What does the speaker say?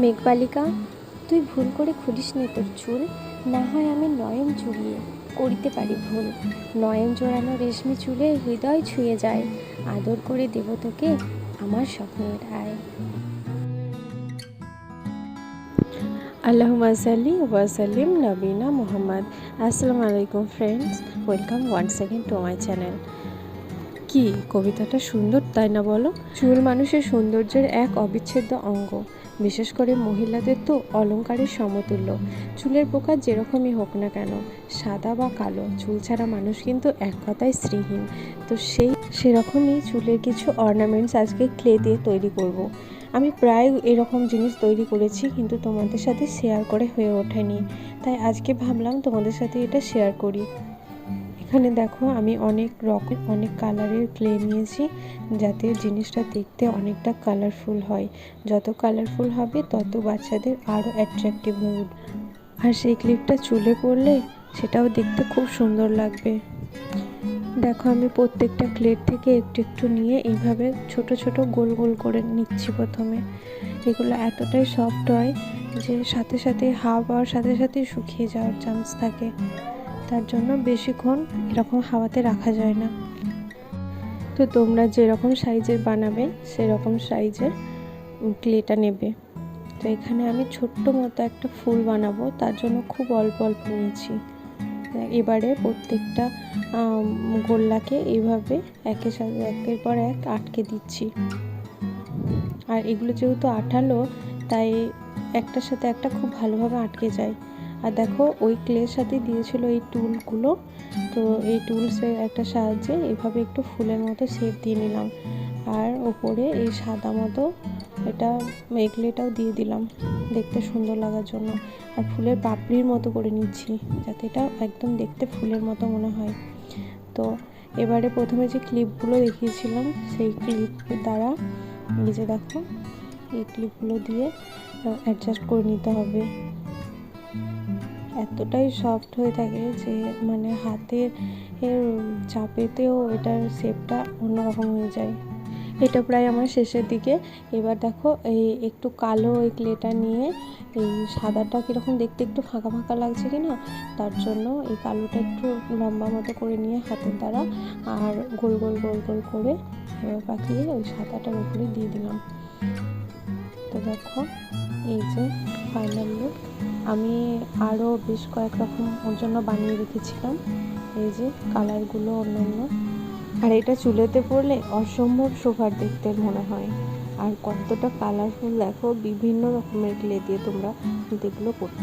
মেঘবালিকা, তুই ভুল করে খুলিস নি তোর চুল, না হয় আমি নয়ন জুড়িয়ে করিতে পারি ভুল। নয়ন জোড়ানো রেশমি চুলে হৃদয় ছুঁয়ে যায়, আদর করে দেব তোকে আমার স্বপ্নের আয়। আল্লাহুম্মা সাল্লি ওয়া সাল্লিম নবীনা মুহাম্মদ। আসসালামু আলাইকুম friends, welcome once again to my channel. কি কবিতাটা সুন্দর, তাই না বলো? চুল মানুষের সৌন্দর্যের এক অবিচ্ছেদ্য অঙ্গ, বিশেষ করে মহিলাদের তো অলংকারের সমতুল্য। চুলের প্রকার যেরকমই হোক না কেন, সাদা বা কালো, চুল ছাড়া মানুষ কিন্তু এক কথায় শ্রীহীন। তো সেরকমই চুলের কিছু অর্নামেন্টস আজকে ক্লে দিয়ে তৈরি করব। আমি প্রায় এরকম জিনিস তৈরি করেছি, কিন্তু তোমাদের সাথে শেয়ার করে হয়ে ওঠেনি, তাই আজকে ভাবলাম তোমাদের সাথে এটা শেয়ার করি। এখানে দেখো, আমি অনেক কালারের ক্লে নিয়েছি, যাতে জিনিসটা দেখতে অনেকটা কালারফুল হয়। যত কালারফুল হবে তত বাচ্চাদের আরও অ্যাট্রাকটিভ হয়ে উঠবে, আর সেই ক্লিপটা চুলে পড়লে সেটাও দেখতে খুব সুন্দর লাগবে। দেখো, আমি প্রত্যেকটা ক্লের থেকে একটু একটু নিয়ে এইভাবে ছোট ছোট গোল গোল করে নিচ্ছি প্রথমে। এগুলো এতটাই সফট হয় যে সাথে সাথে হাওয়া পাওয়ার সাথে সাথে শুকিয়ে যাওয়ার চান্স থাকে, তার জন্য বেশিক্ষণ এরকম হাওয়াতে রাখা যায় না। তো তোমরা যেরকম সাইজের বানাবে সেরকম সাইজের ক্লেটা নেবে। তো এখানে আমি ছোট্ট মতো একটা ফুল বানাবো, তার জন্য খুব অল্প অল্প নিয়েছি। এবারে প্রত্যেকটা গোল্লাকে এইভাবে একের পর এক আটকে দিচ্ছি। আর এগুলো যেহেতু আঠালো, তাই একটার সাথে একটা খুব ভালোভাবে আটকে যায়। আর দেখো, ওই ক্লের সাথে দিয়েছিল এই টুলগুলো, তো এই টুলসের একটা সাহায্যে এইভাবে একটু ফুলের মতো শেপ দিয়ে নিলাম। আর ওপরে এই সাদা মতো এই ক্লেটাও দিয়ে দিলাম দেখতে সুন্দর লাগার জন্য। আর ফুলের পাপড়ির মতো করে নিচ্ছি, যাতে এটা একদম দেখতে ফুলের মতো মনে হয়। তো এবারে প্রথমে যে ক্লিপগুলো দেখিয়েছিলাম, সেই ক্লিপ দ্বারা এই যে দেখো, এই ক্লিপগুলো দিয়ে অ্যাডজাস্ট করে নিতে হবে। এতটাই সফট হয়ে থাকে যে মানে হাতের চাপেতেও এটার শেপটা অন্যরকম হয়ে যায়। এটা প্রায় আমার শেষের দিকে। এবার দেখো, এই একটু কালো এই ক্লেটা নিয়ে এই সাদাটা কীরকম দেখতে একটু ফাঁকা ফাঁকা লাগছে কি না, তার জন্য এই কালোটা একটু লম্বা মতো করে নিয়ে হাতের দ্বারা আর গোল গোল গোল গোল করে পাকিয়ে ওই সাদাটার উপরে দিয়ে দিলাম। তো দেখো, এই যে ফাইনাল লুক। আমি আরও বেশ কয়েক রকম ওর জন্য বানিয়ে রেখেছিলাম, এই যে কালারগুলো অন্যান্য। আর এটা চুলেতে পড়লে অসম্ভব শোভার দেখতে মনে হয়। আর কতটা কালারফুল দেখো, বিভিন্ন রকমের ক্লে দিয়ে তোমরা এগুলো করতে